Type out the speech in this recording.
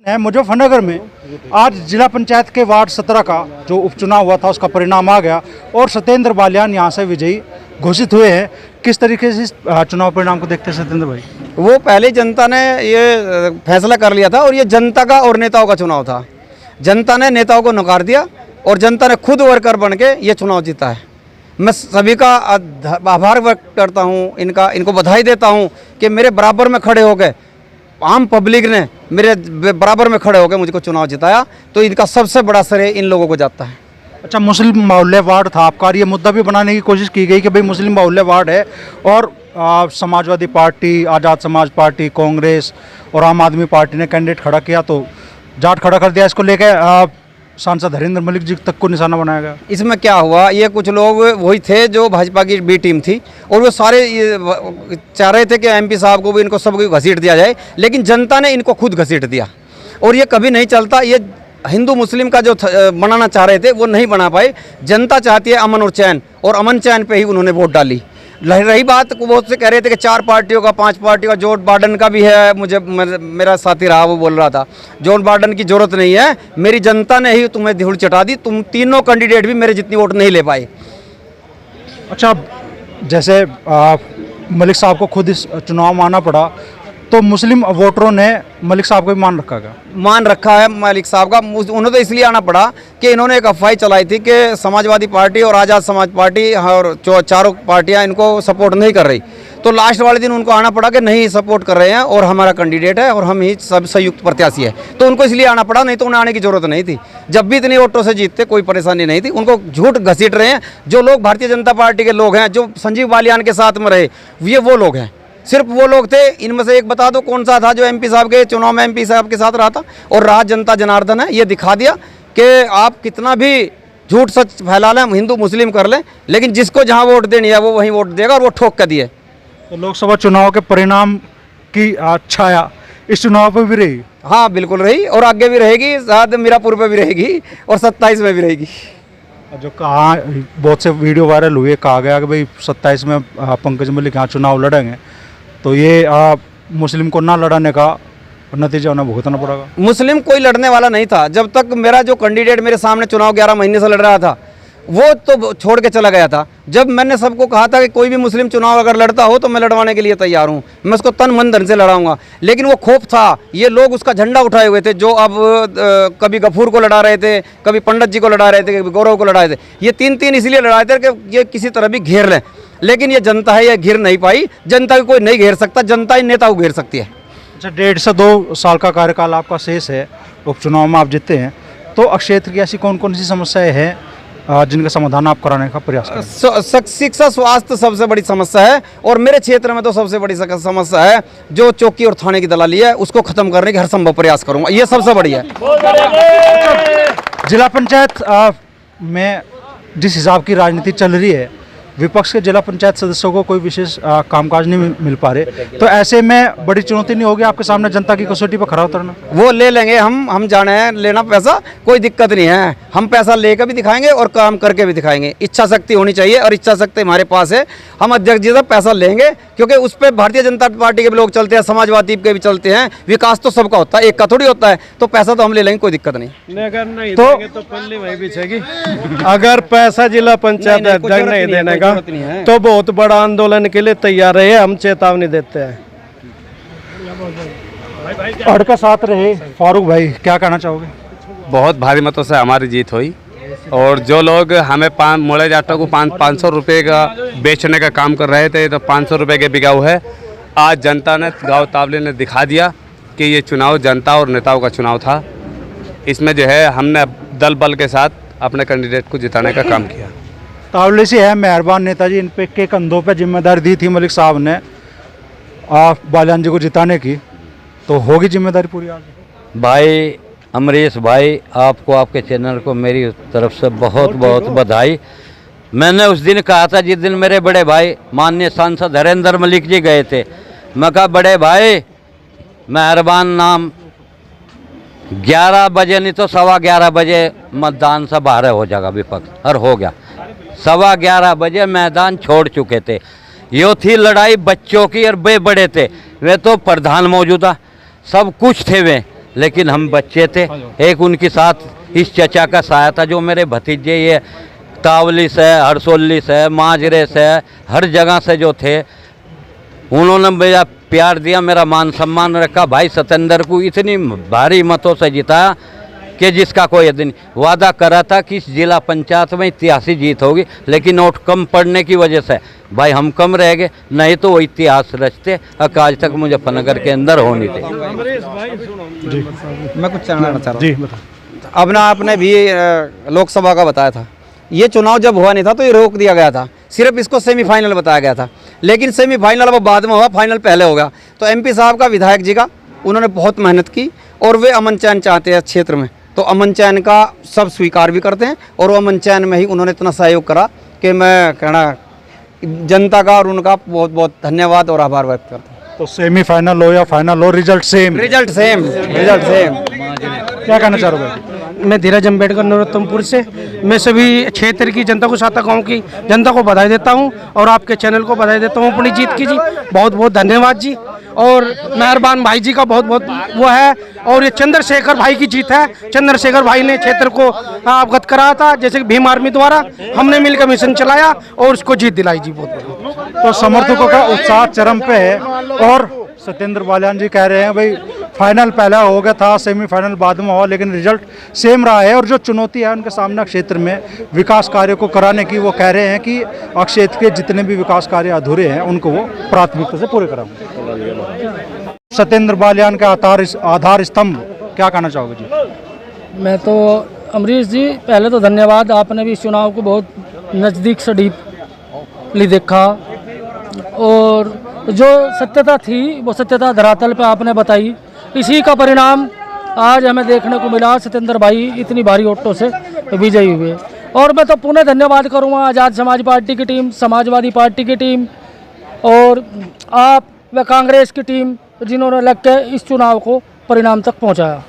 है मुजफ्फरनगर में आज जिला पंचायत के वार्ड 17 का जो उपचुनाव हुआ था उसका परिणाम आ गया और सत्येंद्र बालियान यहाँ से विजयी घोषित हुए हैं। किस तरीके से इस चुनाव परिणाम को देखते हैं सत्येंद्र भाई? वो पहले जनता ने ये फैसला कर लिया था और ये जनता का और नेताओं का चुनाव था। जनता ने नेताओं को नकार दिया और जनता ने खुद वर्कर बन के ये चुनाव जीता है। मैं सभी का आभार व्यक्त करता हूँ, इनको बधाई देता हूँ कि मेरे बराबर में खड़े हो गए, आम पब्लिक ने मेरे बराबर में खड़े होकर मुझको चुनाव जिताया, तो इनका सबसे बड़ा श्रेय इन लोगों को जाता है। अच्छा, मुस्लिम बाहुल्य वार्ड था आपका, ये मुद्दा भी बनाने की कोशिश की गई कि भाई मुस्लिम बाहुल्य वार्ड है और समाजवादी पार्टी, आज़ाद समाज पार्टी, कांग्रेस और आम आदमी पार्टी ने कैंडिडेट खड़ा किया तो जाट खड़ा कर दिया। इसको लेकर सांसद हरिंदर मलिक जी तक को निशाना बनाया गया। इसमें क्या हुआ, ये कुछ लोग वही थे जो भाजपा की बी टीम थी और वो सारे चाह रहे थे कि एमपी साहब को भी इनको सबको घसीट दिया जाए, लेकिन जनता ने इनको खुद घसीट दिया और ये कभी नहीं चलता। ये हिंदू मुस्लिम का जो बनाना चाह रहे थे वो नहीं बना पाए। जनता चाहती है अमन और चैन, और अमन चैन पे ही उन्होंने वोट डाली। रही बात, बहुत से कह रहे थे कि 4 पार्टियों का 5 पार्टियों का, जो बार्डन का भी है, मुझे मेरा साथी रहा वो बोल रहा था जो बार्डन की जरूरत नहीं है, मेरी जनता ने ही तुम्हें धूल चटा दी, तुम तीनों कैंडिडेट भी मेरे जितनी वोट नहीं ले पाए। अच्छा, जैसे मलिक साहब को खुद इस चुनाव में आना पड़ा तो मुस्लिम वोटरों ने मलिक साहब को भी मान रखा क्या? मान रखा है मलिक साहब का। उन्हें तो इसलिए आना पड़ा कि इन्होंने एक अफवाह चलाई थी कि समाजवादी पार्टी और आज़ाद समाज पार्टी और चारों पार्टियां इनको सपोर्ट नहीं कर रही, तो लास्ट वाले दिन उनको आना पड़ा कि नहीं सपोर्ट कर रहे हैं और हमारा कैंडिडेट है और हम ही सब संयुक्त प्रत्याशी है, तो उनको इसलिए आना पड़ा, नहीं तो उन्हें आने की जरूरत नहीं थी। जब भी इतनी वोटों से जीतते कोई परेशानी नहीं थी। उनको झूठ घसीट रहे हैं जो लोग भारतीय जनता पार्टी के लोग हैं, जो संजीव बालियान के साथ में रहे, ये वो लोग हैं, सिर्फ वो लोग थे। इनमें से एक बता दो कौन सा था जो एमपी साहब के चुनाव में एमपी साहब के साथ रहा था और राज जनता जनार्दन है। ये दिखा दिया कि आप कितना भी झूठ सच फैला लें, हिंदू मुस्लिम कर लें, लेकिन जिसको जहां वोट देनी है वो वहीं वोट देगा और वो ठोक कर दिए। तो लोकसभा चुनाव के परिणाम की छाया इस चुनाव पर भी रही? हाँ बिल्कुल रही और आगे भी रहेगी, शायद मीरापुर पे भी रहेगी और 27 में भी रहेगी। जो कहा, बहुत से वीडियो वायरल हुए, कहा गया कि भाई 27 में पंकज मलिक यहाँ चुनाव लड़ेंगे, तो ये मुस्लिम को ना लड़ाने का नतीजा उन्हें भुगतना पड़ेगा। मुस्लिम कोई लड़ने वाला नहीं था। जब तक मेरा जो कैंडिडेट मेरे सामने चुनाव 11 महीने से लड़ रहा था वो तो छोड़ के चला गया था। जब मैंने सबको कहा था कि कोई भी मुस्लिम चुनाव अगर लड़ता हो तो मैं लड़वाने के लिए तैयार हूं, मैं उसको तन मन धन से लड़ाऊंगा, लेकिन वो खौफ था। ये लोग उसका झंडा उठाए हुए थे, जो अब कभी गफूर को लड़ा रहे थे, कभी पंडित जी को लड़ा रहे थे, कभी गौरव को लड़ाए थे। ये तीन इसलिए लड़ाए थे कि ये किसी तरह भी घेर लें, लेकिन ये जनता है, ये घेर नहीं पाई। जनता को कोई नहीं घेर सकता, जनता ही नेता को घेर सकती है। अच्छा, 1.5 से 2 साल का कार्यकाल आपका शेष है, उपचुनाव में आप जीते हैं, तो क्षेत्र की ऐसी कौन कौन सी समस्याएं हैं जिनका समाधान आप कराने का प्रयास करें? शिक्षा, स्वास्थ्य सबसे बड़ी समस्या है और मेरे क्षेत्र में तो सबसे बड़ी समस्या है जो चौकी और थाने की दलाली है, उसको खत्म करने की हर संभव प्रयास करूंगा, ये सबसे बड़ी है। जिला पंचायत में जिस हिसाब की राजनीति चल रही है, विपक्ष के जिला पंचायत सदस्यों को कोई विशेष कामकाज नहीं मिल पा रहे, तो ऐसे में बड़ी चुनौती नहीं होगी आपके सामने जनता की कसौटी पर खरा उतरना? वो ले लेंगे, हम जाने हैं लेना पैसा, कोई दिक्कत नहीं है। हम पैसा लेकर भी दिखाएंगे और काम करके भी दिखाएंगे। इच्छा शक्ति होनी चाहिए और इच्छा शक्ति हमारे पास है। हम अध्यक्ष जी से पैसा लेंगे क्योंकि उस पर भारतीय जनता पार्टी के भी लोग चलते हैं, समाजवादी के भी चलते हैं। विकास तो सबका होता है, एक का थोड़ी होता है, तो पैसा तो हम ले लेंगे, कोई दिक्कत नहीं। अगर नहीं देंगे तो पल्ली वहीं बिछेगी। अगर पैसा जिला पंचायत अध्यक्ष नहीं देने का तो बहुत बड़ा आंदोलन के लिए तैयार है, हम चेतावनी देते हैं। अड़का साथ रहे फारूक भाई, क्या कहना चाहोगे? बहुत भारी मतों से हमारी जीत हुई और जो लोग हमें मोड़े जाटों को 500 रुपये का बेचने का काम कर रहे थे, तो 500 रुपये के बिकाऊ है। आज जनता ने, गाँव तावले ने दिखा दिया कि ये चुनाव जनता और नेताओं का चुनाव था। इसमें जो है हमने दल बल के साथ अपने कैंडिडेट को जिताने का काम किया। तावले से है मेहरबान नेताजी, इन पे के कंधों पे जिम्मेदारी दी थी मलिक साहब ने बालियान जी को जिताने की, तो होगी जिम्मेदारी पूरी आज? भाई अमरीश भाई, आपको, आपके चैनल को मेरी तरफ से बहुत बहुत बधाई। मैंने उस दिन कहा था जिस दिन मेरे बड़े भाई माननीय सांसद हरिंदर मलिक जी गए थे, मैं कहा बड़े भाई मेहरबान नाम 11 बजे नहीं तो 11:15 बजे मतदान से बाहर हो जाएगा विपक्ष, और हो गया। 11:15 बजे मैदान छोड़ चुके थे। यो थी लड़ाई बच्चों की और वे बड़े थे, वे तो प्रधान मौजूदा सब कुछ थे वे, लेकिन हम बच्चे थे। एक उनके साथ इस चचा का साया था, जो मेरे भतीजे ये तावली से, हरसोली से, माजरे से, हर जगह से जो थे, उन्होंने मेरा प्यार दिया, मेरा मान सम्मान रखा। भाई सतेंद्र को इतनी भारी मतों से जिताया कि जिसका कोई दिन वादा करा था कि इस जिला पंचायत में इतिहासी जीत होगी, लेकिन वोट कम पड़ने की वजह से भाई हम कम रह गए, नहीं तो वो इतिहास रचते आज तक मुजफ्फरनगर के अंदर होनी थी। मैं कुछ जानना चाह रहा जी हूँ। अब ना आपने भी लोकसभा का बताया था, ये चुनाव जब हुआ नहीं था तो ये रोक दिया गया था, सिर्फ इसको सेमीफाइनल बताया गया था, लेकिन सेमीफाइनल अब बाद में हुआ, फाइनल पहले हो गया। तो एमपी साहब का, विधायक जी का, उन्होंने बहुत मेहनत की और वे अमन चैन चाहते हैं क्षेत्र में, तो अमन चैन का सब स्वीकार भी करते हैं और वो अमन चैन में ही उन्होंने इतना सहयोग करा कि मैं कहना जनता का और उनका बहुत बहुत धन्यवाद और आभार व्यक्त करता हूँ। तो सेमीफाइनल हो या फाइनल हो, result same. Result same, result same. क्या कहना चाह रहे हो भाई? मैं धीरज अम्बेडकर नरोत्तमपुर से, मैं सभी क्षेत्र की जनता को, साता गांव की जनता को बधाई देता हूं और आपके चैनल को बधाई देता हूं अपनी जीत की जी। बहुत बहुत धन्यवाद जी। और मेहरबान भाई जी का बहुत बहुत वो है। और ये चंद्रशेखर भाई की जीत है। चंद्रशेखर भाई ने क्षेत्र को अवगत कराया था, जैसे कि भीम आर्मी द्वारा हमने मिलकर मिशन चलाया और उसको जीत दिलाई जी। बहुत तो समर्थकों का उत्साह चरम पे है और सत्येंद्र बालियान जी कह रहे हैं भाई फाइनल पहला हो गया था, सेमीफाइनल बाद में हुआ, लेकिन रिजल्ट सेम रहा है। और जो चुनौती है उनके सामने क्षेत्र में विकास कार्य को कराने की, वो कह रहे हैं कि क्षेत्र के जितने भी विकास कार्य अधूरे हैं उनको वो प्राथमिकता से पूरे कराएंगे। सत्येंद्र बालियान का आधार स्तंभ, क्या कहना चाहोगे जी? मैं तो अमरीश जी, पहले तो धन्यवाद, आपने भी इस चुनाव को बहुत नज़दीक से डीपली देखा और जो सत्यता थी वो सत्यता धरातल पे आपने बताई। इसी का परिणाम आज हमें देखने को मिला। सत्येंद्र भाई इतनी भारी वोटों से विजयी हुए और मैं तो पुनः धन्यवाद करूंगा आज़ाद समाज पार्टी की टीम, समाजवादी पार्टी की टीम और आप व कांग्रेस की टीम, जिन्होंने लग के इस चुनाव को परिणाम तक पहुंचाया।